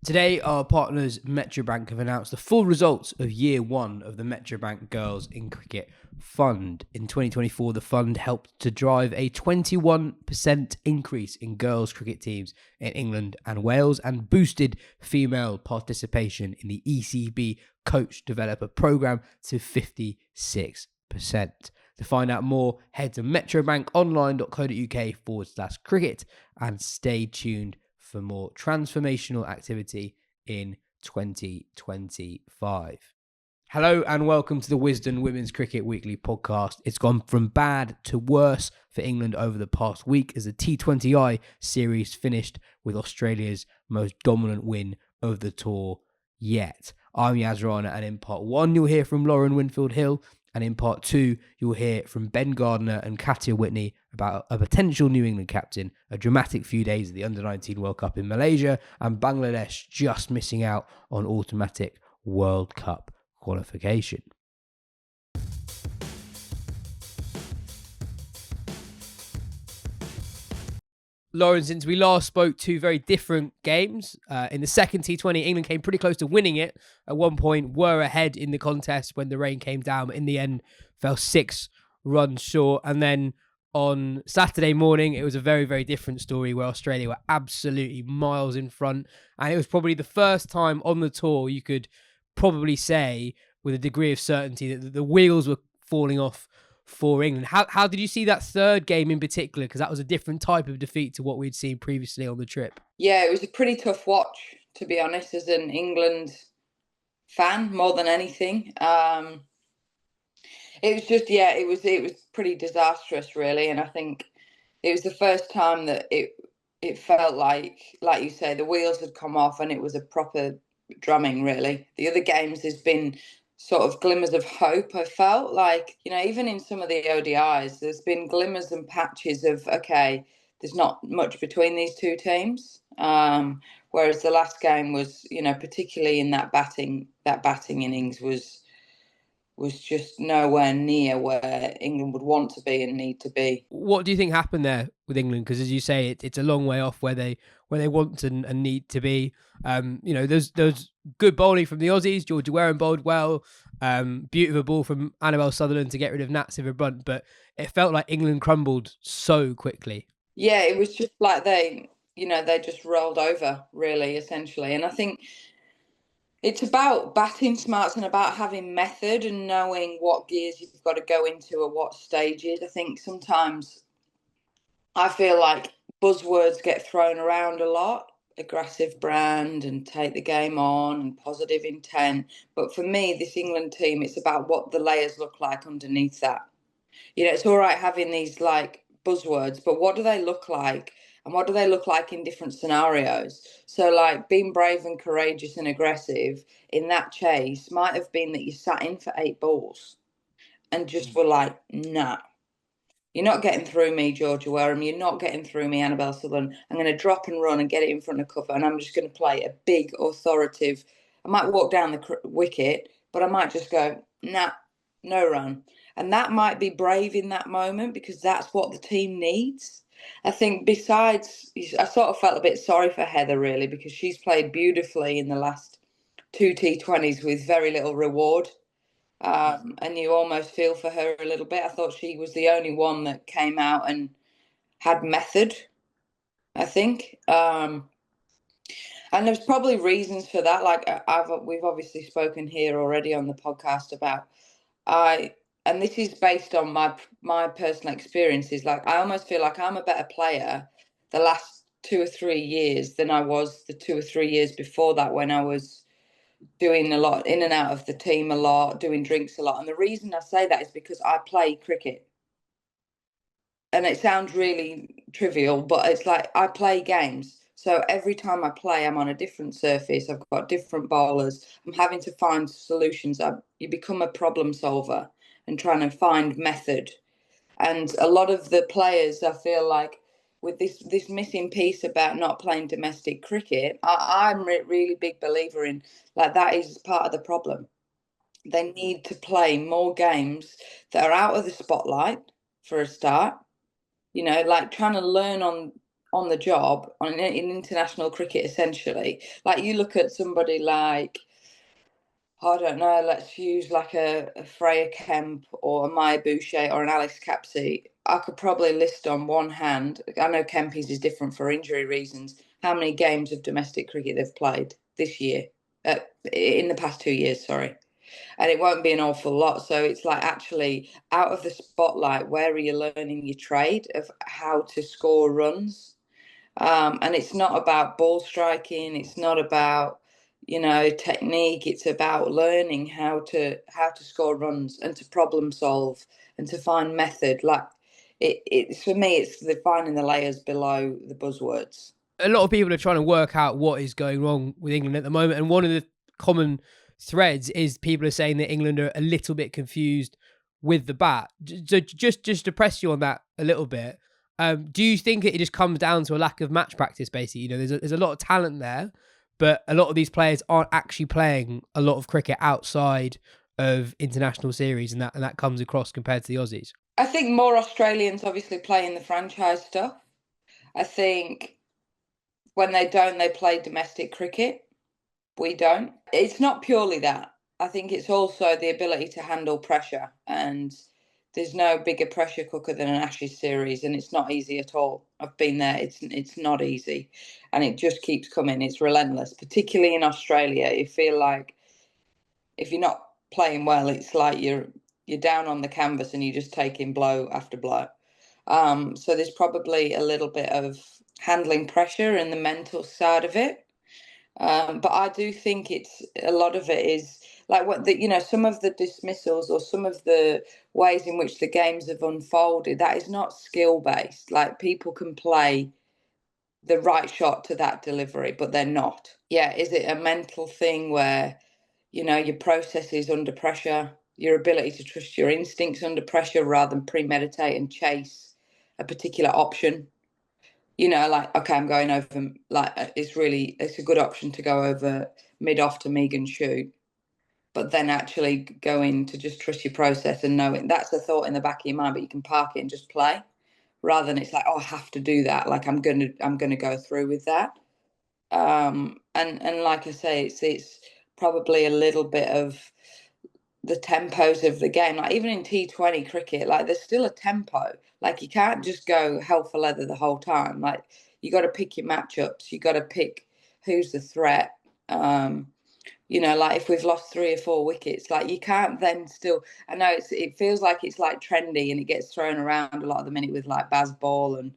Today, our partners Metrobank have announced the full results of year one of the Metrobank Girls in Cricket Fund. In 2024, the fund helped to drive a 21% increase in girls' cricket teams in England and Wales and boosted female participation in the ECB Coach Developer Programme to 56%. To find out more, head to metrobankonline.co.uk/cricket and stay tuned for more transformational activity in 2025. Hello and welcome to the Wisden Women's Cricket Weekly podcast. It's gone from bad to worse for England over the past week as the T20I series finished with Australia's most dominant win of the tour yet. I'm Yas Rana, and in part one you'll hear from Lauren Winfield-Hill, and in part two, you'll hear from Gardner and Katya Witney about a potential New England captain, a dramatic few days of the U19 World Cup in Malaysia, and Bangladesh just missing out on automatic World Cup qualification. Lauren, since we last spoke, two very different games. In the second T20, England came pretty close to winning it. At one point, were ahead in the contest when the rain came down, but in the end, fell 6 runs short. And then on Saturday morning, it was a very, very different story where Australia were absolutely miles in front. And it was probably the first time on the tour you could probably say with a degree of certainty that the wheels were falling off for England. How did you see that third game in particular? Because that was a different type of defeat to what we'd seen previously on the trip. Yeah, it was a pretty tough watch, to be honest, as an England fan more than anything. It was just, yeah, it was pretty disastrous, really, and I think it was the first time that it felt like you say, the wheels had come off and it was a proper drumming, really. The other games, there's been sort of glimmers of hope. I felt like, even in some of the ODIs, there's been glimmers and patches of, okay, there's not much between these two teams. Whereas the last game was, particularly in that batting innings was just nowhere near where England would want to be and need to be. What do you think happened there with England? Because as you say, it's a long way off where they want and need to be. There's good bowling from the Aussies. Georgia Warren bowled well. Beautiful ball from Annabelle Sutherland to get rid of Nat Sciver-Brunt, but it felt like England crumbled so quickly. Yeah, it was just like they just rolled over, really, essentially. And I think it's about batting smarts and about having method and knowing what gears you've got to go into at what stages. I think sometimes I feel like buzzwords get thrown around a lot, aggressive brand and take the game on and positive intent. But for me, this England team, it's about what the layers look like underneath that. It's all right having these like buzzwords, but what do they look like? And what do they look like in different scenarios? So, like, being brave and courageous and aggressive in that chase might have been that you sat in for 8 balls and just were like, nah, you're not getting through me, Georgia Wareham. You're not getting through me, Annabelle Sutherland. I'm going to drop and run and get it in front of cover, and I'm just going to play a big, authoritative. I might walk down the wicket, but I might just go, nah, no run. And that might be brave in that moment because that's what the team needs. I think besides, I sort of felt a bit sorry for Heather, really, because she's played beautifully in the last 2 T20s with very little reward. And you almost feel for her a little bit. I thought she was the only one that came out and had method, I think. And there's probably reasons for that. Like we've obviously spoken here already on the podcast about and this is based on my personal experiences. Like, I almost feel like I'm a better player the last 2 or 3 years than I was the 2 or 3 years before that, when I was doing a lot in and out of the team a lot, doing drinks a lot. And the reason I say that is because I play cricket. And it sounds really trivial, but it's like I play games. So every time I play, I'm on a different surface. I've got different bowlers. I'm having to find solutions. You become a problem solver and trying to find method. And a lot of the players, I feel like, with this missing piece about not playing domestic cricket, I'm a really big believer in, like, that is part of the problem. They need to play more games that are out of the spotlight for a start. Like trying to learn on on the job in international cricket, essentially. Like you look at somebody like, I don't know, let's use like a Freya Kemp or a Maya Boucher or an Alice Capsey. I could probably list on one hand, I know Kempy's is different for injury reasons, how many games of domestic cricket they've played this year, in the past 2 years, sorry. And it won't be an awful lot. So it's like actually out of the spotlight, where are you learning your trade of how to score runs? And it's not about ball striking. It's not about, technique. It's about learning how to score runs and to problem solve and to find method. Like it's for me, it's the finding the layers below the buzzwords. A lot of people are trying to work out what is going wrong with England at the moment, and one of the common threads is people are saying that England are a little bit confused with the bat. So just to press you on that a little bit, do you think it just comes down to a lack of match practice? Basically, there's a lot of talent there, but a lot of these players aren't actually playing a lot of cricket outside of international series, and that comes across compared to the Aussies. I think more Australians obviously play in the franchise stuff. I think when they don't, they play domestic cricket. We don't. It's not purely that. I think it's also the ability to handle pressure. And there's no bigger pressure cooker than an Ashes series, and it's not easy at all. I've been there. It's not easy, and it just keeps coming. It's relentless, particularly in Australia. You feel like if you're not playing well, it's like you're down on the canvas and you're just taking blow after blow. So there's probably a little bit of handling pressure and the mental side of it. But I do think it's a lot of it is like some of the dismissals or some of the ways in which the games have unfolded, that is not skill based. Like people can play the right shot to that delivery, but they're not. Yeah, is it a mental thing where, your processes under pressure, your ability to trust your instincts under pressure rather than premeditate and chase a particular option? Like, okay, I'm going over, like, it's a good option to go over mid off to Megan shoot, but then actually going to just trust your process and know it. That's a thought in the back of your mind, but you can park it and just play rather than it's like, oh, I have to do that. Like, I'm gonna go through with that. And like I say, it's probably a little bit of the tempos of the game. Like even in T20 cricket, like there's still a tempo. Like you can't just go hell for leather the whole time. Like you got to pick your matchups. You got to pick who's the threat. Like if we've lost 3 or 4 wickets, like you can't then still. I know it feels like it's like trendy and it gets thrown around a lot of the minute with like Baz ball and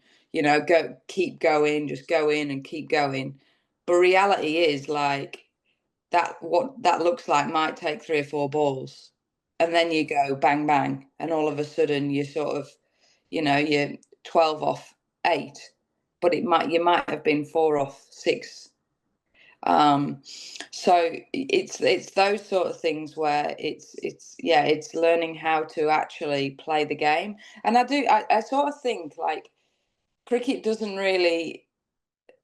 keep going, just go in and keep going. But reality is like that what that looks like might take 3 or 4 balls, and then you go bang bang, and all of a sudden you're sort of, you're 12 off 8, but you might have been 4 off 6. So it's those sort of things where it's learning how to actually play the game, and I sort of think like cricket doesn't really,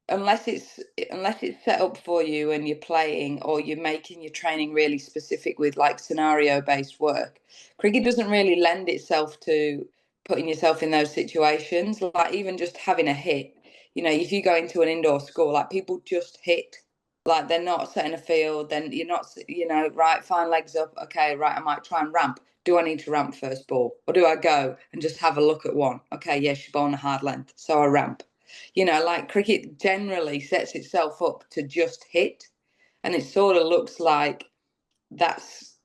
unless it's set up for you and you're playing or you're making your training really specific with like scenario based work, cricket doesn't really lend itself to putting yourself in those situations. Like even just having a hit, if you go into an indoor school, like people just hit, like they're not setting a field, then you're not, right, fine, legs up, okay, right, I might try and ramp. Do I need to ramp first ball, or do I go and just have a look at one? Okay, yes, you're bowling a hard length, so I ramp. Like cricket generally sets itself up to just hit, and it sort of looks like that's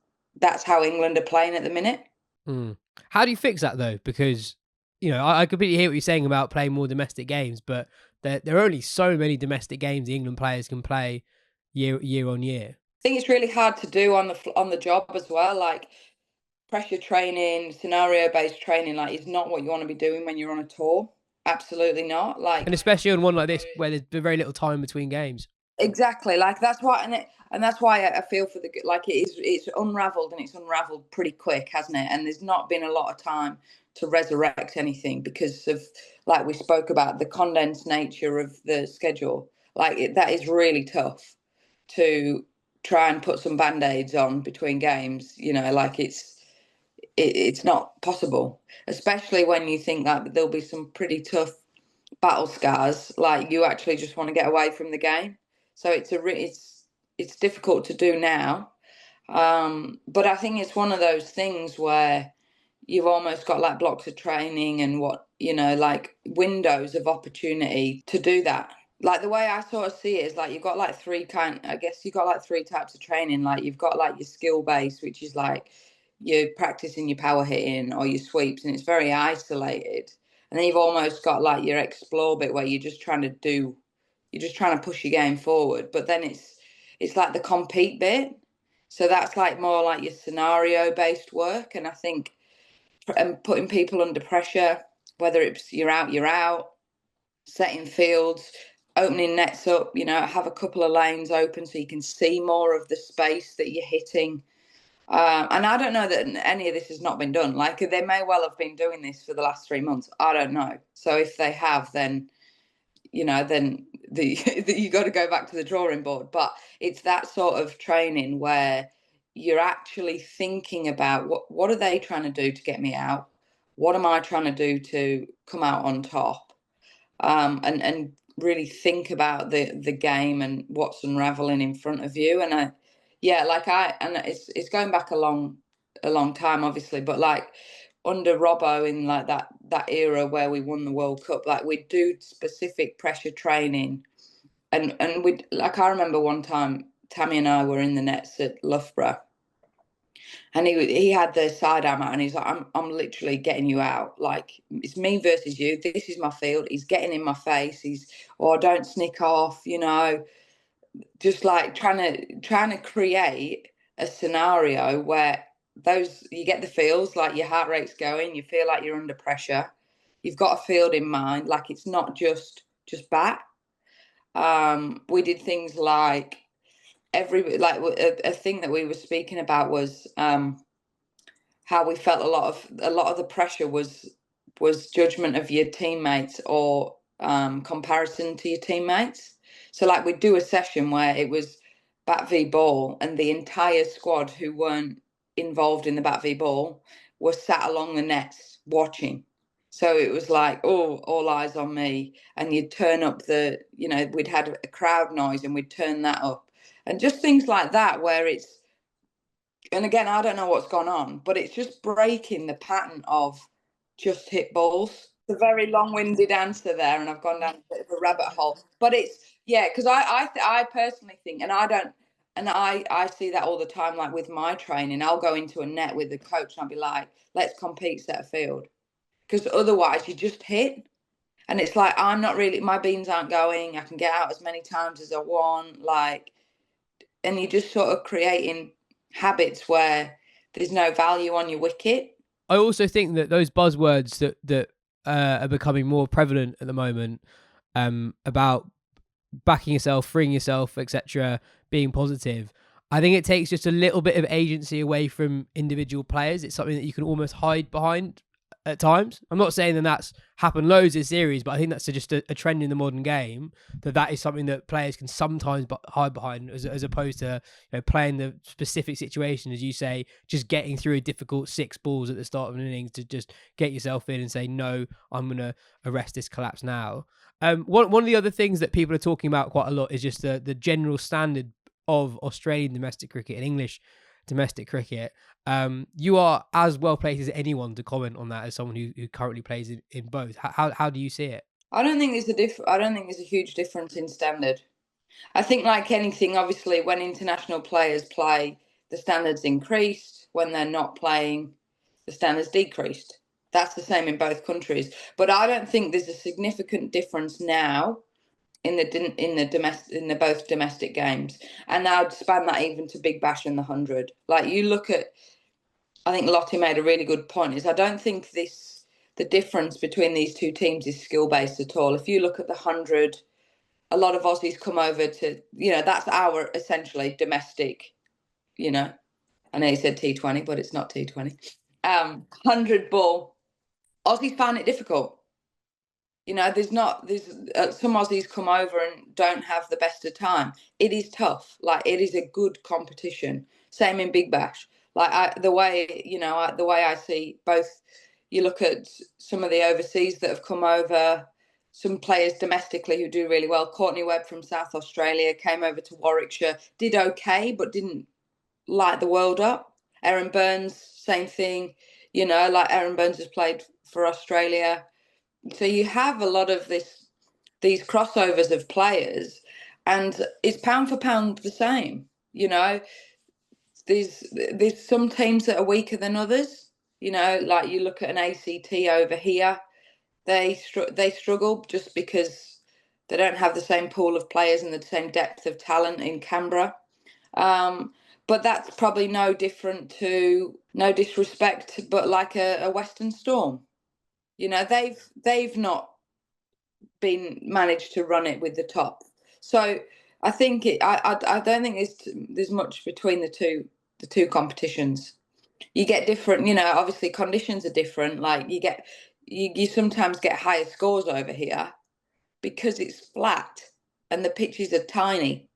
how England are playing at the minute. Mm. How do you fix that though? Because I completely hear what you're saying about playing more domestic games, but there are only so many domestic games the England players can play year on year. I think it's really hard to do on the job as well. Like pressure training, scenario based training, like is not what you want to be doing when you're on a tour. Absolutely not. Like And especially on one like this where there's very little time between games. exactly, like that's why, and that's why I feel for like it's unraveled, and it's unraveled pretty quick, hasn't it? And there's not been a lot of time to resurrect anything because of, like we spoke about, the condensed nature of the schedule. Like that is really tough to try and put some band-aids on between games. Like it's not possible, especially when you think that there'll be some pretty tough battle scars, like you actually just want to get away from the game. So it's difficult to do now. But I think it's one of those things where you've almost got like blocks of training and like windows of opportunity to do that. Like the way I sort of see it is like you've got like I guess you've got like three types of training. Like you've got like your skill base, which is like you're practicing your power hitting or your sweeps, and it's very isolated. And then you've almost got like your explore bit where you're just trying to push your game forward. But then it's like the compete bit. So that's like more like your scenario based work. And I think putting people under pressure, whether it's you're out, setting fields, opening nets up, have a couple of lanes open so you can see more of the space that you're hitting. And I don't know that any of this has not been done. Like they may well have been doing this for the last 3 months. I don't know. So if they have, then you got to go back to the drawing board. But it's that sort of training where you're actually thinking about what are they trying to do to get me out? What am I trying to do to come out on top? And really think about the game and what's unraveling in front of you. And it's going back a long time, obviously, but like under Robbo in like that era where we won the World Cup, like we do specific pressure training, and we like I remember one time Tammy and I were in the nets at Loughborough, and he had the sidearm out, and he's like, I'm literally getting you out. Like it's me versus you. This is my field. He's getting in my face. Don't sneak off. Just like trying to create a scenario where you get the feels, like your heart rate's going. You feel like you're under pressure. You've got a field in mind. Like it's not just bat. We did things like a thing that we were speaking about was how we felt a lot of the pressure was judgment of your teammates or comparison to your teammates. So like we'd do a session where it was bat v ball, and the entire squad who weren't involved in the bat v ball were sat along the nets watching. So it was like, oh, all eyes on me. And you'd turn up we'd had a crowd noise and we'd turn that up. And just things like that where and again, I don't know what's gone on, but it's just breaking the pattern of just hit balls. It's a very long-winded answer there, and I've gone down a bit of a rabbit hole. But because I personally think, and I don't, and I see that all the time. Like with my training, I'll go into a net with the coach and I'll be like, "Let's compete, set a field," because otherwise you just hit, and it's like I'm not really, my beans aren't going. I can get out as many times as I want, and you're just sort of creating habits where there's no value on your wicket. I also think that those buzzwords that are becoming more prevalent at the moment, about backing yourself, freeing yourself, etc., being positive, I think it takes just a little bit of agency away from individual players. It's something that you can almost hide behind at times. I'm not saying that that's happened loads this series, but I think that's just a trend in the modern game, that is something that players can sometimes hide behind, as opposed to playing the specific situation, as you say, just getting through a difficult 6 balls at the start of an innings to just get yourself in and say, no, I'm going to arrest this collapse now. One of the other things that people are talking about quite a lot is just the general standard of Australian domestic cricket and English domestic cricket. You are as well placed as anyone to comment on that, as someone who currently plays in both. How do you see it? I don't think I don't think there's a huge difference in standard. I think like anything, obviously, when international players play, the standards increased. When they're not playing, the standards decreased. That's the same in both countries. But I don't think there's a significant difference now in the both domestic games, and I'd span that even to Big Bash and the 100. Like you look at, I think Lottie made a really good point. Is I don't think the difference between these two teams is skill based at all. If you look at the 100, a lot of Aussies come over to, that's our essentially domestic. I know you said T20, but it's not T20. 100 ball. Aussies find it difficult. There's some Aussies come over and don't have the best of time. It is tough. Like it is a good competition. Same in Big Bash. Like the way I see both. You look at some of the overseas that have come over. some players domestically who do really well. Courtney Webb from South Australia came over to Warwickshire, did okay, but didn't light the world up. Erin Burns, same thing. Like Erin Burns has played for Australia. So you have a lot of these crossovers of players, and it's pound for pound the same. There's some teams that are weaker than others. Like you look at an ACT over here, they struggle just because they don't have the same pool of players and the same depth of talent in Canberra. But that's probably no different to, no disrespect, but like a Western Storm. They've not been managed to run it with the top. So I think I don't think there's much between the two competitions. You get different, obviously conditions are different. Like you sometimes get higher scores over here because it's flat and the pitches are tiny.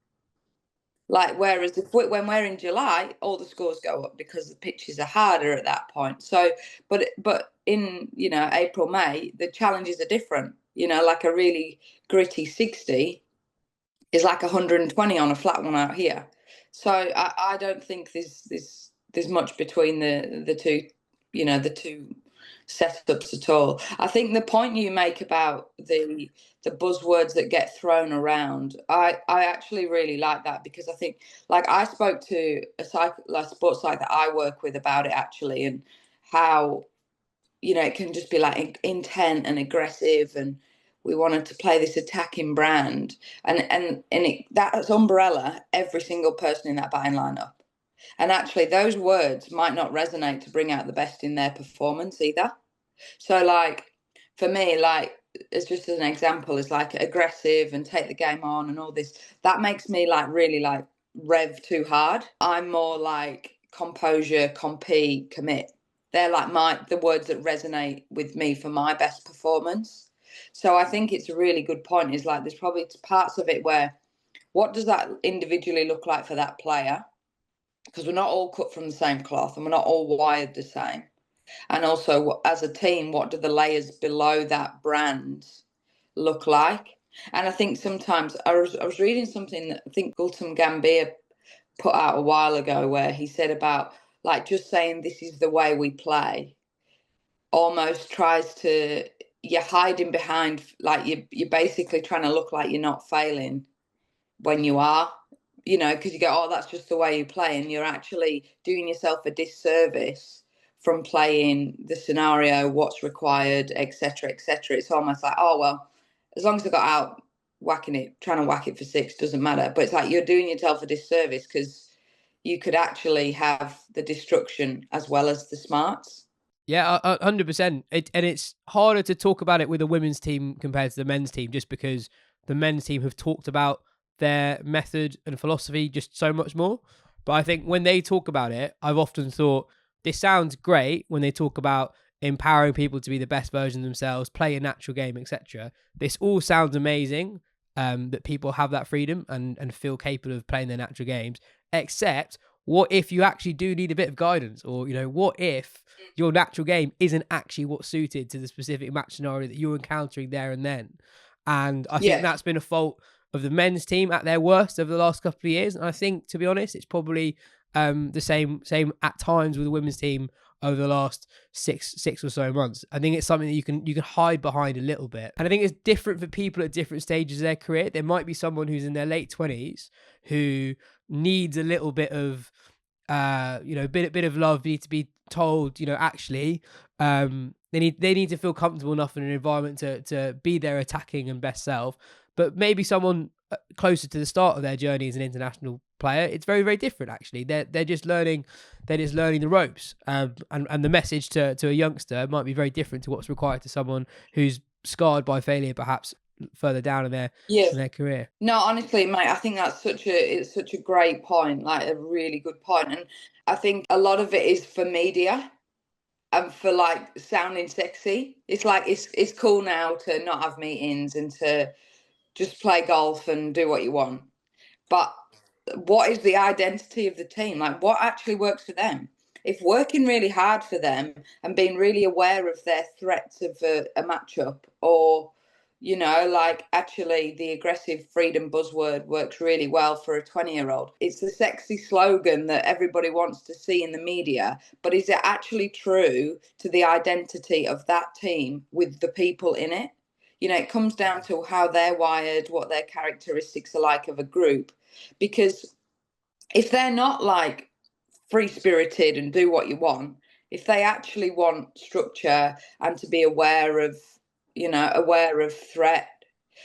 Like whereas when we're in July, all the scores go up because the pitches are harder at that point. So, but in April, May, the challenges are different. Like a really gritty 60 is like 120 on a flat one out here. So I don't think there's much between the two, the two setups at all. I think the point you make about the buzzwords that get thrown around, I actually really like that, because I think, like, I spoke to a sports psych that I work with about it actually, and how it can just be like intent and aggressive, and we wanted to play this attacking brand, and that's umbrella every single person in that batting lineup. And actually, those words might not resonate to bring out the best in their performance either. So, like, for me, like, it's just an example, is like aggressive and take the game on and all this. That makes me like really like rev too hard. I'm more like composure, compete, commit. They're like the words that resonate with me for my best performance. So I think it's a really good point. Is like there's probably parts of it where, what does that individually look like for that player? Because we're not all cut from the same cloth and we're not all wired the same. And also, as a team, what do the layers below that brand look like? And I think sometimes I was reading something that I think Gultam Gambhir put out a while ago, where he said about, like, just saying this is the way we play almost tries to, you're hiding behind, like, you're basically trying to look like you're not failing when you are, because you go, oh, that's just the way you play, and you're actually doing yourself a disservice from playing the scenario, what's required, etc., etc. It's almost like, oh well, as long as I got out trying to whack it for six, doesn't matter. But it's like you're doing yourself a disservice, because you could actually have the destruction as well as the smarts. Yeah, 100%. And it's harder to talk about it with a women's team compared to the men's team, just because the men's team have talked about their method and philosophy just so much more. But I think when they talk about it, I've often thought, this sounds great when they talk about empowering people to be the best version of themselves, play a natural game, etc. This all sounds amazing, that people have that freedom and feel capable of playing their natural games. Except, what if you actually do need a bit of guidance? Or, what if your natural game isn't actually what's suited to the specific match scenario that you're encountering there and then? And I think Yes. that's been a fault of the men's team at their worst over the last couple of years. And I think, to be honest, it's probably the same at times with the women's team over the last six or so months. I think it's something that you can hide behind a little bit. And I think it's different for people at different stages of their career. There might be someone who's in their late 20s who needs a little bit of bit of love, need to be told, actually, they need to feel comfortable enough in an environment to be their attacking and best self. But maybe someone closer to the start of their journey as an international player, it's very, very different. Actually, they're just learning the ropes, and the message to a youngster might be very different to what's required to someone who's scarred by failure, perhaps further down in their career. No, honestly, mate, I think it's such a great point, like a really good point. And I think a lot of it is for media and for like sounding sexy. It's like it's cool now to not have meetings and to just play golf and do what you want. But what is the identity of the team? Like, what actually works for them? If working really hard for them and being really aware of their threats of a matchup, or Like actually the aggressive freedom buzzword works really well for a 20-year-old. It's the sexy slogan that everybody wants to see in the media, but is it actually true to the identity of that team with the people in it? It comes down to how they're wired, what their characteristics are like of a group. Because if they're not like free spirited and do what you want, if they actually want structure and to be aware of threat,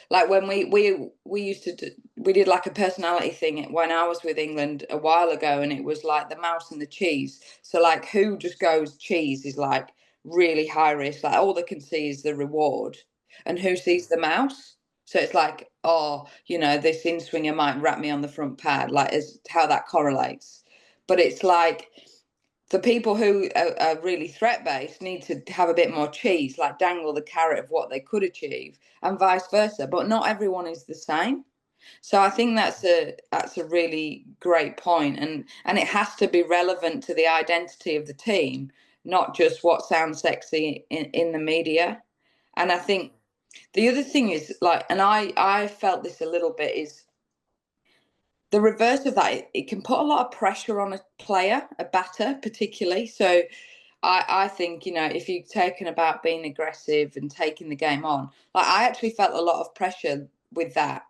like when we used to we did like a personality thing when I was with England a while ago, and it was like the mouse and the cheese. So like who just goes cheese is like really high risk, like all they can see is the reward, and who sees the mouse. So it's like, oh, this in swinger might wrap me on the front pad, like as how that correlates. But it's like the people who are really threat based need to have a bit more cheese, like dangle the carrot of what they could achieve, and vice versa. But not everyone is the same. So I think that's a really great point, and it has to be relevant to the identity of the team, not just what sounds sexy in the media. And I think the other thing is like, and I felt this a little bit, is the reverse of that. It can put a lot of pressure on a player, a batter particularly. So I think, if you're taken about being aggressive and taking the game on, like I actually felt a lot of pressure with that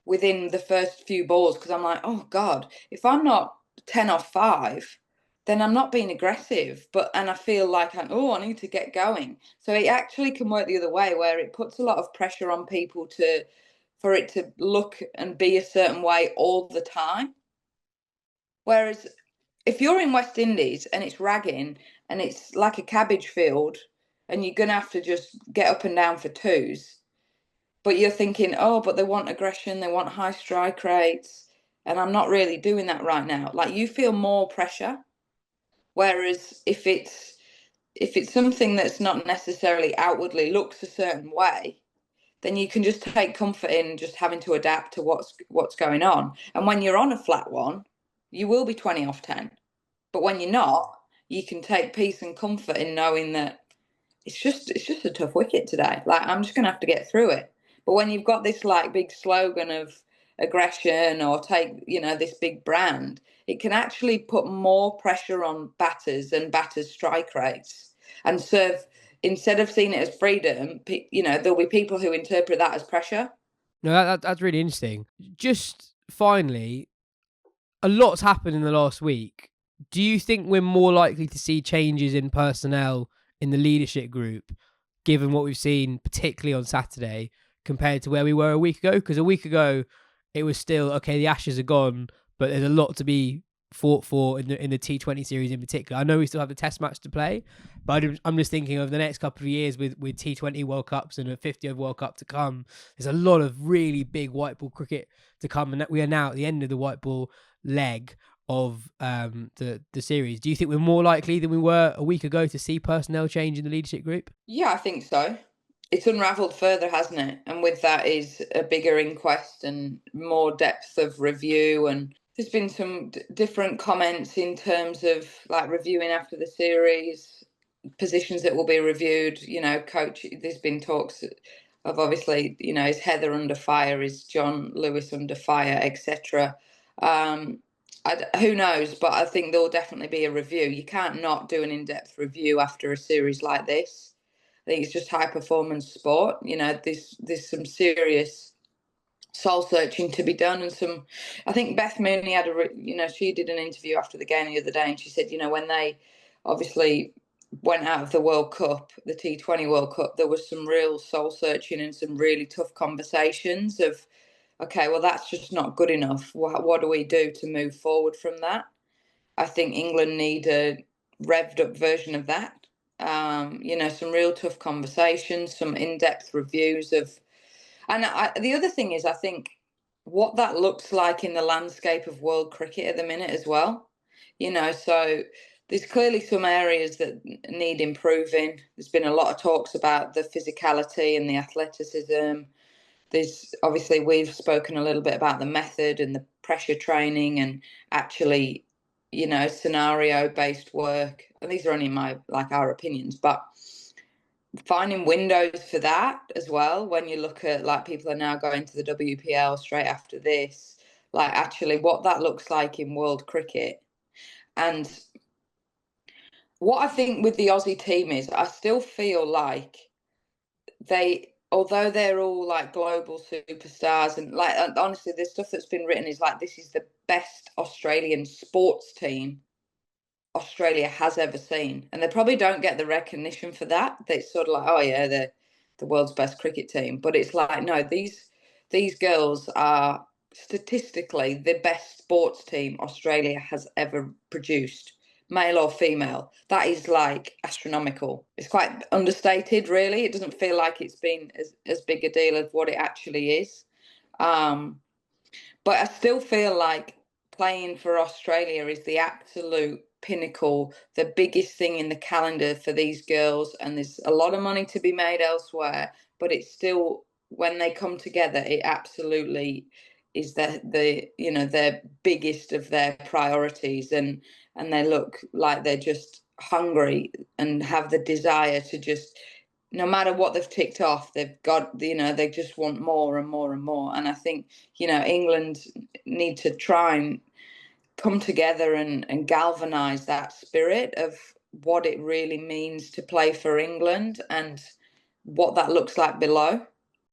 within the first few balls, because I'm like, oh God, if I'm not 10 off 5, then I'm not being aggressive. And I feel like I need to get going. So it actually can work the other way, where it puts a lot of pressure on people for it to look and be a certain way all the time. Whereas if you're in West Indies and it's ragging and it's like a cabbage field and you're going to have to just get up and down for twos, but you're thinking, oh, but they want aggression, they want high strike rates, and I'm not really doing that right now. Like you feel more pressure. Whereas if it's something that's not necessarily outwardly looks a certain way, then you can just take comfort in just having to adapt to what's going on. And when you're on a flat one, you will be 20 off 10. But when you're not, you can take peace and comfort in knowing that it's just a tough wicket today. Like I'm just gonna have to get through it. But when you've got this like big slogan of aggression, or take, this big brand, it can actually put more pressure on batters and batters' strike rates, and serve, instead of seeing it as freedom, there'll be people who interpret that as pressure. No, that's really interesting. Just finally, a lot's happened in the last week. Do you think we're more likely to see changes in personnel in the leadership group, given what we've seen, particularly on Saturday, compared to where we were a week ago? Because a week ago, it was still, okay, the Ashes are gone, but there's a lot to be fought for in the T20 series in particular. I know we still have the Test match to play, but I'm just thinking of the next couple of years with T20 World Cups and a 50 over World Cup to come. There's a lot of really big white ball cricket to come, and we are now at the end of the white ball leg of the series. Do you think we're more likely than we were a week ago to see personnel change in the leadership group? Yeah, I think so. It's unravelled further, hasn't it? And with that is a bigger inquest and more depth of review. And there's been some different comments in terms of like reviewing after the series, positions that will be reviewed. Coach, there's been talks of obviously, is Heather under fire, is John Lewis under fire, etc. Who knows? But I think there'll definitely be a review. You can't not do an in-depth review after a series like this. I think it's just high performance sport. There's some serious soul searching to be done, and some. I think Beth Mooney she did an interview after the game the other day, and she said, when they obviously went out of the World Cup, the T20 World Cup, there was some real soul searching and some really tough conversations of, okay, well that's just not good enough. What do we do to move forward from that? I think England need a revved up version of that. Some real tough conversations, some in-depth reviews of, and the other thing is, I think what that looks like in the landscape of world cricket at the minute as well. So there's clearly some areas that need improving. There's been a lot of talks about the physicality and the athleticism. There's obviously, we've spoken a little bit about the method and the pressure training and actually, scenario based work. And these are only our opinions, but finding windows for that as well. When you look at, like, people are now going to the WPL straight after this, like, actually what that looks like in world cricket. And what I think with the Aussie team is, I still feel like although they're all like global superstars, and like, honestly, the stuff that's been written is like, this is the best Australian sports team Australia has ever seen, and they probably don't get the recognition for that. It's sort of like, oh yeah, they're the world's best cricket team, but it's like, no, these girls are statistically the best sports team Australia has ever produced, male or female. That is like astronomical. It's quite understated, really. It doesn't feel like it's been as big a deal as what it actually is. But I still feel like playing for Australia is the absolute pinnacle, the biggest thing in the calendar for these girls. And there's a lot of money to be made elsewhere, but it's still, when they come together, it absolutely is their biggest of their priorities. And they look like they're just hungry and have the desire to just, no matter what they've ticked off, they've got, they just want more and more and more. And I think, England need to try and come together and galvanise that spirit of what it really means to play for England and what that looks like below.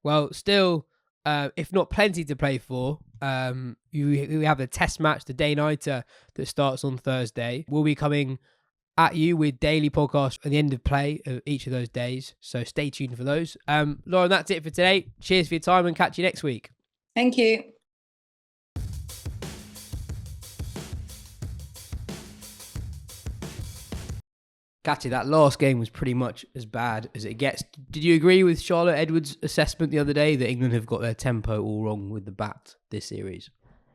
Well, still, if not plenty to play for, we have a test match, the day-nighter, that starts on Thursday. We'll be coming at you with daily podcasts at the end of play of each of those days, so stay tuned for those. Lauren, that's it for today. Cheers for your time and catch you next week. Thank you. Katya, that last game was pretty much as bad as it gets. Did you agree with Charlotte Edwards' assessment the other day that England have got their tempo all wrong with the bat this series?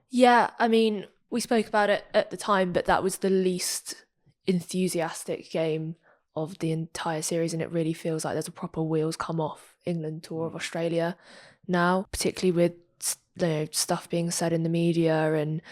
Yeah, I mean, we spoke about it at the time, but that was the least enthusiastic game of the entire series, and it really feels like there's a proper wheels come off England tour of Australia now, particularly with stuff being said in the media and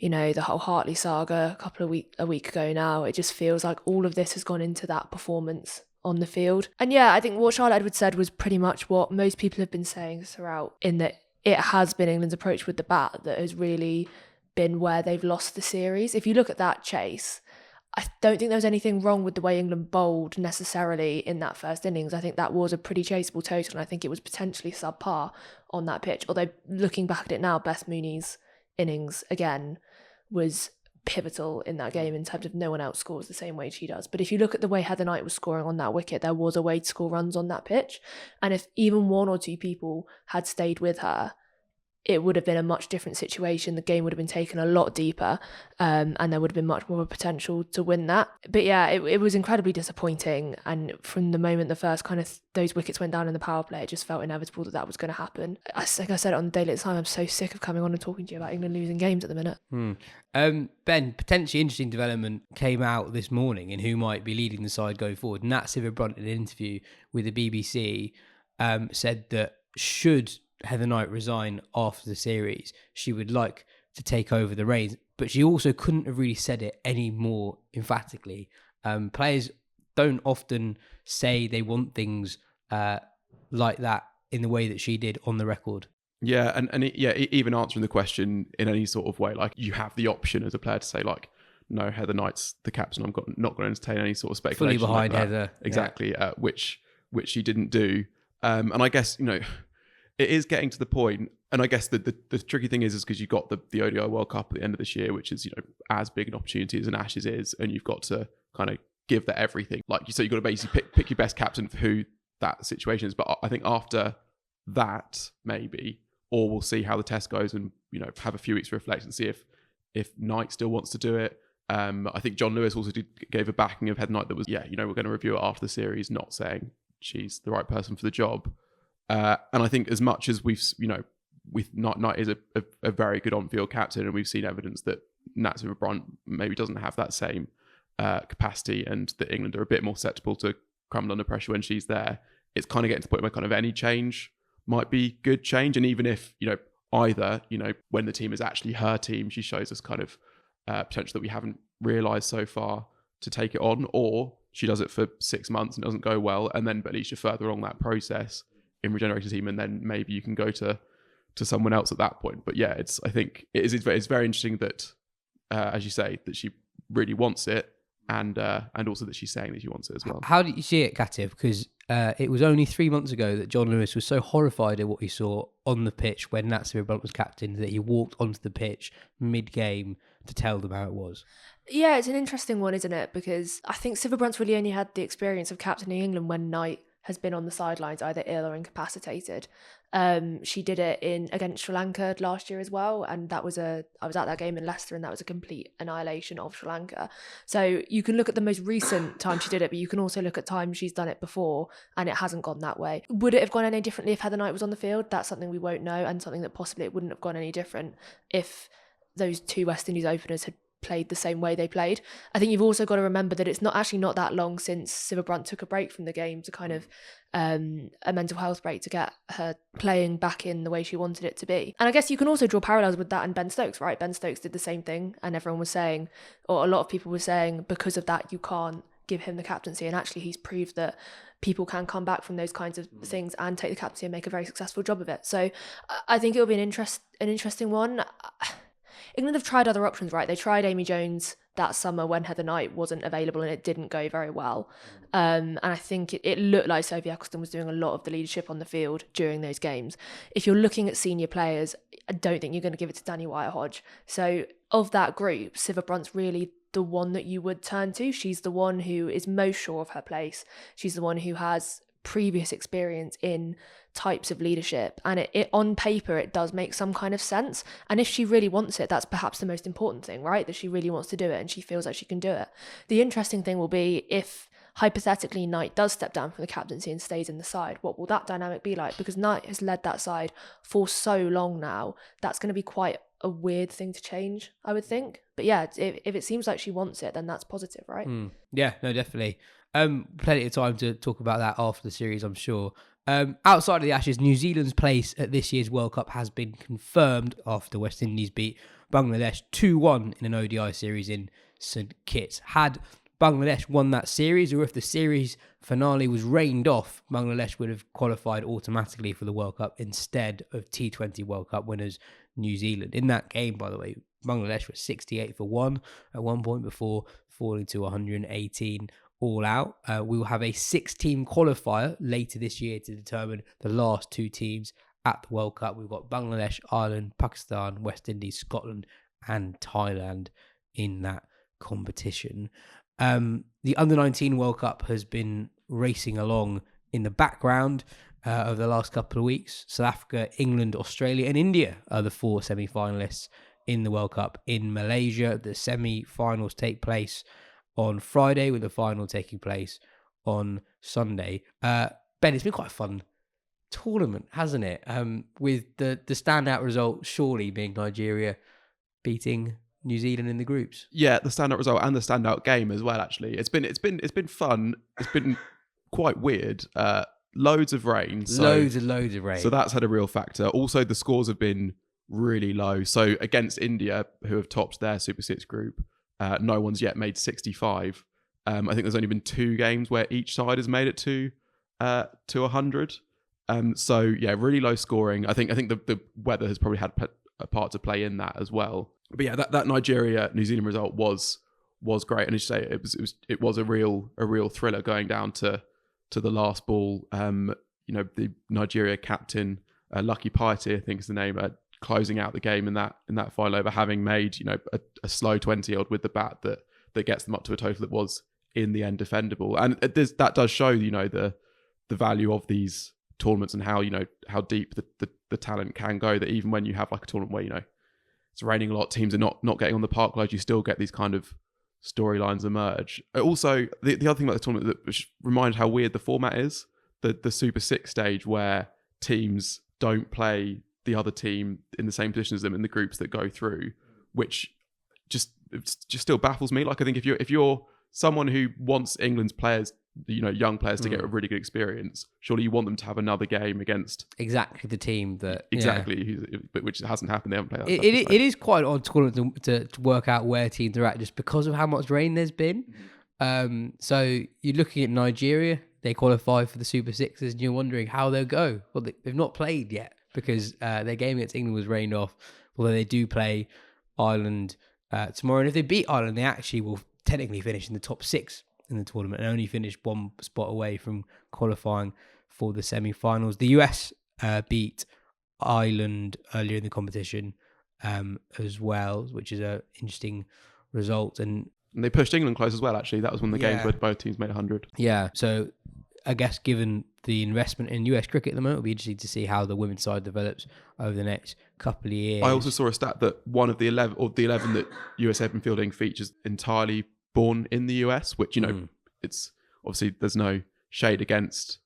the whole Hartley saga a week ago now. It just feels like all of this has gone into that performance on the field. And yeah, I think what Charlotte Edwards said was pretty much what most people have been saying throughout, in that it has been England's approach with the bat that has really been where they've lost the series. If you look at that chase, I don't think there was anything wrong with the way England bowled necessarily in that first innings. I think that was a pretty chaseable total, and I think it was potentially subpar on that pitch. Although looking back at it now, Beth Mooney's innings again was pivotal in that game in terms of no one else scores the same way she does. But if you look at the way Heather Knight was scoring on that wicket, there was a way to score runs on that pitch. And if even one or two people had stayed with her, it would have been a much different situation. The game would have been taken a lot deeper, and there would have been much more of a potential to win that. But yeah, it was incredibly disappointing. And from the moment the first kind of those wickets went down in the power play, it just felt inevitable that was going to happen. I think I said it on the Daily at the time, I'm so sick of coming on and talking to you about England losing games at the minute. Ben, potentially interesting development came out this morning in who might be leading the side going forward. Nat Sciver-Brunt, in an interview with the BBC, said that should Heather Knight resign after the series, she would like to take over the reins, but she also couldn't have really said it any more emphatically. Players don't often say they want things like that in the way that she did on the record. Yeah, and even answering the question in any sort of way, like, you have the option as a player to say, like, no, Heather Knight's the captain, I'm not going to entertain any sort of speculation. Fully behind like Heather. Exactly, yeah. Which she didn't do. And I guess, it is getting to the point, and I guess the tricky thing is because you've got the ODI World Cup at the end of this year, which is, as big an opportunity as an Ashes is, and you've got to kind of give that everything. Like you say, you've got to basically pick your best captain for who that situation is. But I think after that, maybe, or we'll see how the test goes and, have a few weeks to reflect and see if Knight still wants to do it. I think John Lewis also gave a backing of Heather Knight that was, we're going to review it after the series, not saying she's the right person for the job. And I think as much as we've, Knight is a very good on-field captain, and we've seen evidence that Nat Sciver-Brunt maybe doesn't have that same capacity, and that England are a bit more susceptible to crumble under pressure when she's there. It's kind of getting to the point where kind of any change might be good change. And even if, either, when the team is actually her team, she shows us kind of potential that we haven't realised so far to take it on, or she does it for 6 months and it doesn't go well, and then but at least you're further along that process in regenerating team, and then maybe you can go to someone else at that point. But yeah, I think it's very interesting that as you say, that she really wants it, and also that she's saying that she wants it as well. How did you see it, Katya? Because it was only 3 months ago that John Lewis was so horrified at what he saw on the pitch when Nat Sivibrunt was captain that he walked onto the pitch mid-game to tell them how it was. Yeah, it's an interesting one, isn't it? Because I think Sivibrunt's really only had the experience of captaining England when Knight has been on the sidelines, either ill or incapacitated. She did it against Sri Lanka last year as well, and I was at that game in Leicester, and that was a complete annihilation of Sri Lanka. So you can look at the most recent time she did it, but you can also look at times she's done it before and it hasn't gone that way. Would it have gone any differently if Heather Knight was on the field? That's something we won't know, and something that possibly it wouldn't have gone any different if those two West Indies openers had played the same way they played. I think you've also got to remember that it's not that long since Sivibrunt took a break from the game to kind of a mental health break to get her playing back in the way she wanted it to be. And I guess you can also draw parallels with that and Ben Stokes, right? Ben Stokes did the same thing, and everyone was saying, or a lot of people were saying, because of that you can't give him the captaincy, and actually he's proved that people can come back from those kinds of things and take the captaincy and make a very successful job of it. So I think it'll be an interesting one. England have tried other options, right? They tried Amy Jones that summer when Heather Knight wasn't available, and it didn't go very well. And I think it looked like Sophie Eccleston was doing a lot of the leadership on the field during those games. If you're looking at senior players, I don't think you're going to give it to Danny White-Hodge. So of that group, Sivibrunt's really the one that you would turn to. She's the one who is most sure of her place. She's the one who has previous experience in types of leadership, and it on paper it does make some kind of sense. And if she really wants it, that's perhaps the most important thing, right? That she really wants to do it and she feels like she can do it. The interesting thing will be if hypothetically Knight does step down from the captaincy and stays in the side, what will that dynamic be like? Because Knight has led that side for so long now, that's going to be quite a weird thing to change, I would think. But yeah, if it seems like she wants it, then that's positive, right? Yeah, no, definitely. Plenty of time to talk about that after the series, I'm sure. Outside of the Ashes, New Zealand's place at this year's World Cup has been confirmed after West Indies beat Bangladesh 2-1 in an ODI series in St Kitts. Had Bangladesh won that series, or if the series finale was rained off, Bangladesh would have qualified automatically for the World Cup instead of T20 World Cup winners New Zealand. In that game, by the way, Bangladesh was 68 for 1 at one point before falling to 118 all out. We will have a 6-team qualifier later this year to determine the last 2 teams at the World Cup. We've got Bangladesh, Ireland, Pakistan, West Indies, Scotland and Thailand in that competition. The Under-19 World Cup has been racing along in the background over the last couple of weeks. South Africa, England, Australia and India are the 4 semi-finalists in the World Cup. In Malaysia, the semi-finals take place on Friday, with the final taking place on Sunday. Ben, it's been quite a fun tournament, hasn't it? With the standout result surely being Nigeria beating New Zealand in the groups. Yeah, the standout result and the standout game as well. Actually, it's been fun. It's been quite weird. Loads of rain. Loads of rain. So that's had a real factor. Also, the scores have been really low. So against India, who have topped their Super 6 group, no one's yet made 65. I think there's only been 2 games where each side has made it to 100. So yeah, really low scoring. I think the weather has probably had a part to play in that as well. But yeah, that Nigeria New Zealand result was great, and as you say, it was a real thriller going down to the last ball. The Nigeria captain Lucky Piety, I think is the name, closing out the game in that final over, having made a slow 20-odd with the bat that gets them up to a total that was in the end defendable. And that does show the value of these tournaments and how deep the talent can go, that even when you have like a tournament where it's raining a lot, teams are not getting on the park loads, you still get these kind of storylines emerge. Also, the other thing about the tournament that reminded how weird the format is, the Super 6 stage where teams don't play the other team in the same position as them in the groups that go through, which just still baffles me. Like, I think if you're someone who wants England's players, young players, to get a really good experience, surely you want them to have another game against exactly the team that which hasn't happened. They haven't played that. It is quite an odd tournament to work out where teams are at, just because of how much rain there's been. So you're looking at Nigeria. They qualify for the Super Sixes, and you're wondering how they'll go. Well, they've not played yet because their game against England was rained off. Although they do play Ireland tomorrow, and if they beat Ireland, they actually will technically finish in the top 6 in the tournament and only finish one spot away from qualifying for the semi-finals. The US beat Ireland earlier in the competition as well, which is an interesting result. And they pushed England close as well, actually. That was one of the games where both teams made 100. Yeah, so I guess given the investment in US cricket at the moment, it'll be interesting to see how the women's side develops over the next couple of years. I also saw a stat that one of the 11, or the 11 that US Open fielding features entirely born in the US, which, it's obviously there's no shade against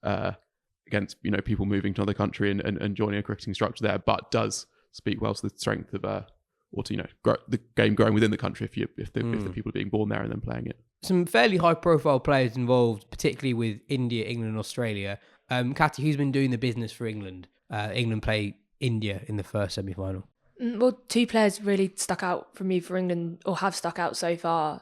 people moving to another country and joining a cricketing structure there, but does speak well to the strength of or to the game growing within the country if the people are being born there and then playing it. Some fairly high profile players involved, particularly with India, England and Australia. Katya, who's been doing the business for England? England play India in the first semi-final. Well, 2 players really stuck out for me for England, or have stuck out so far.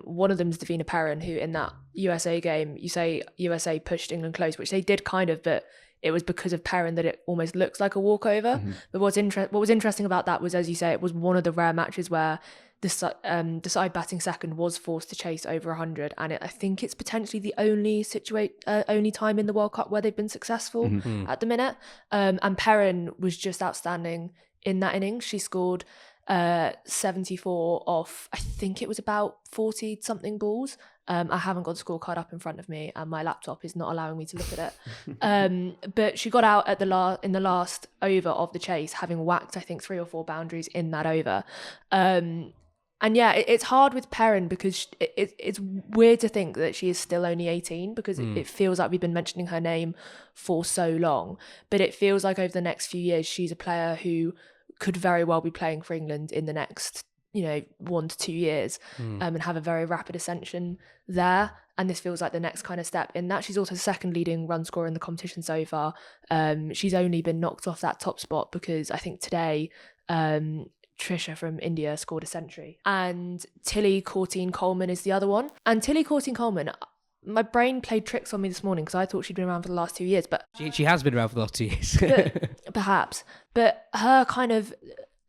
One of them is Davina Perrin, who in that USA game, you say USA pushed England close, which they did kind of, but it was because of Perrin that it almost looks like a walkover. Mm-hmm. But what was interesting about that was, as you say, it was one of the rare matches where the side batting second was forced to chase over 100, and I think it's potentially the only time in the World Cup where they've been successful at the minute. And Perrin was just outstanding in that innings. She scored 74 off, I think it was about 40 something balls. I haven't got the scorecard up in front of me, and my laptop is not allowing me to look at it. But she got out at in the last over of the chase, having whacked I think 3 or 4 boundaries in that over. And yeah, it's hard with Perrin because it's weird to think that she is still only 18, because it feels like we've been mentioning her name for so long. But it feels like over the next few years, she's a player who could very well be playing for England in the next 1 to 2 years, and have a very rapid ascension there. And this feels like the next kind of step in that. She's also the second leading run scorer in the competition so far. She's only been knocked off that top spot because I think today Trisha from India scored a century. And Tilly Courtine-Coleman is the other one. And Tilly Courtine-Coleman, my brain played tricks on me this morning because I thought she'd been around for the last 2 years. But she has been around for the last 2 years. Perhaps. But her kind of,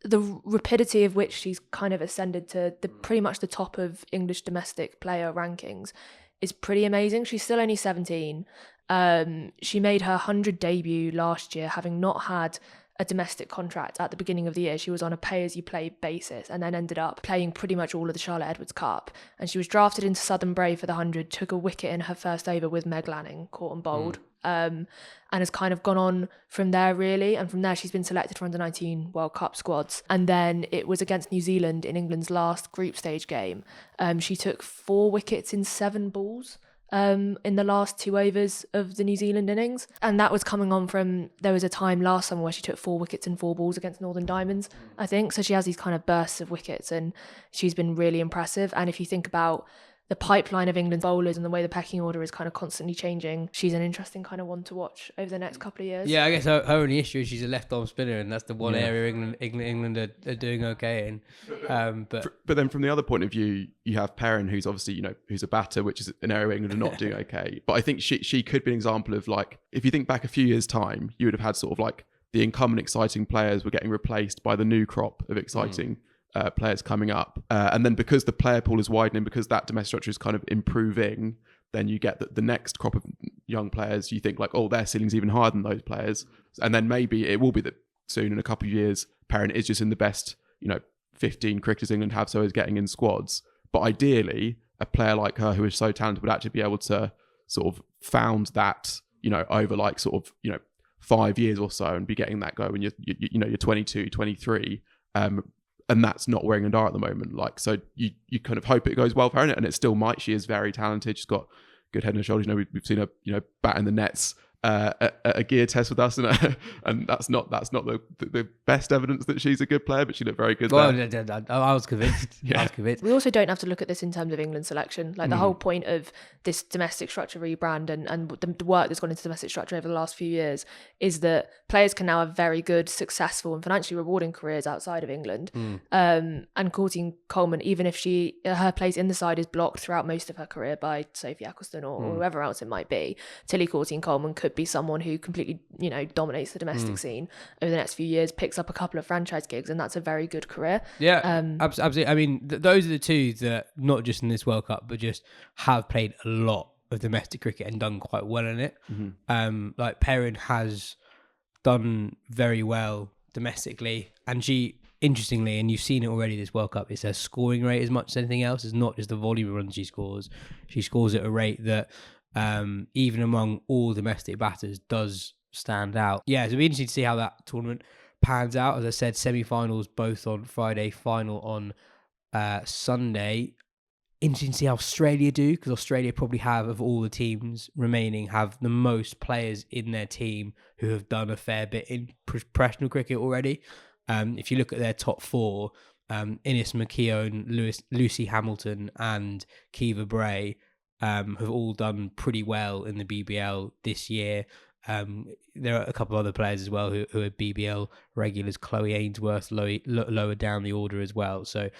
the rapidity of which she's kind of ascended to pretty much the top of English domestic player rankings is pretty amazing. She's still only 17. She made her 100 debut last year, having not had a domestic contract at the beginning of the year. She was on a pay-as-you-play basis and then ended up playing pretty much all of the Charlotte Edwards Cup. And she was drafted into Southern Brave for the 100, took a wicket in her first over with Meg Lanning, caught and bowled, and has kind of gone on from there, really. And from there, she's been selected for under-19 World Cup squads. And then it was against New Zealand in England's last group stage game. She took 4 wickets in 7 balls. In the last 2 overs of the New Zealand innings. And that was coming on from, there was a time last summer where she took 4 wickets in 4 balls against Northern Diamonds, I think. So she has these kind of bursts of wickets, and she's been really impressive. And if you think about the pipeline of England's bowlers and the way the pecking order is kind of constantly changing, she's an interesting kind of one to watch over the next couple of years. Yeah, I guess her only issue is she's a left-arm spinner, and that's the one area England are doing okay in. But then from the other point of view, you have Perrin, who's obviously, who's a batter, which is an area where England are not doing okay. But I think she could be an example of, like, if you think back a few years' time, you would have had sort of like the incumbent exciting players were getting replaced by the new crop of exciting players coming up, and then because the player pool is widening, because that domestic structure is kind of improving, then you get that the next crop of young players, you think like, oh, their ceiling's even higher than those players, and then maybe it will be that soon in a couple of years, Perrin is just in the best 15 cricketers England have, so is getting in squads. But ideally, a player like her who is so talented would actually be able to sort of found that over like sort of 5 years or so, and be getting that go when you're 22, 23. And that's not where England are at the moment. Like, so you kind of hope it goes well for her, and it still might. She is very talented. She's got good head and shoulders. We've seen her, bat in the nets a gear test with us, and that's not the best evidence that she's a good player, but she looked very good Well, there. I was convinced. Yeah. I was convinced. We also don't have to look at this in terms of England selection. Like the whole point of this domestic structure rebrand and the work that's gone into domestic structure over the last few years is that players can now have very good, successful and financially rewarding careers outside of England. And Courtney Coleman, even if her place in the side is blocked throughout most of her career by Sophie Eccleston or whoever else it might be, Tilly Courtney Coleman could be someone who completely, dominates the domestic scene over the next few years, picks up a couple of franchise gigs, and that's a very good career. Yeah, absolutely. I mean, those are the two that not just in this World Cup, but just have played a lot of domestic cricket and done quite well in it. Like Perrin has done very well domestically, and she, interestingly, and you've seen it already this World Cup, it's her scoring rate as much as anything else. It's not just the volume of runs she scores. She scores at a rate that even among all domestic batters does stand out. Yeah, so it'll be interesting to see how that tournament pans out. As I said, semi-finals both on Friday, final on Sunday. Interesting to see how Australia do, because Australia probably have, of all the teams remaining, have the most players in their team who have done a fair bit in professional cricket already. If you look at their top four, Innes McKeown, Lucy Hamilton and Kiva Bray have all done pretty well in the BBL this year. There are a couple of other players as well who are BBL regulars. Chloe Ainsworth lower down the order as well. So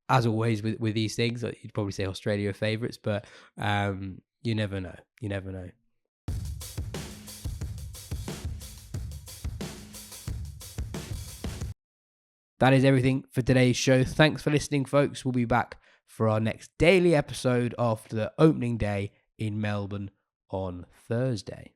as always with these things, you'd probably say Australia are favourites, but you never know. You never know. That is everything for today's show. Thanks for listening, folks. We'll be back for our next daily episode after the opening day in Melbourne on Thursday.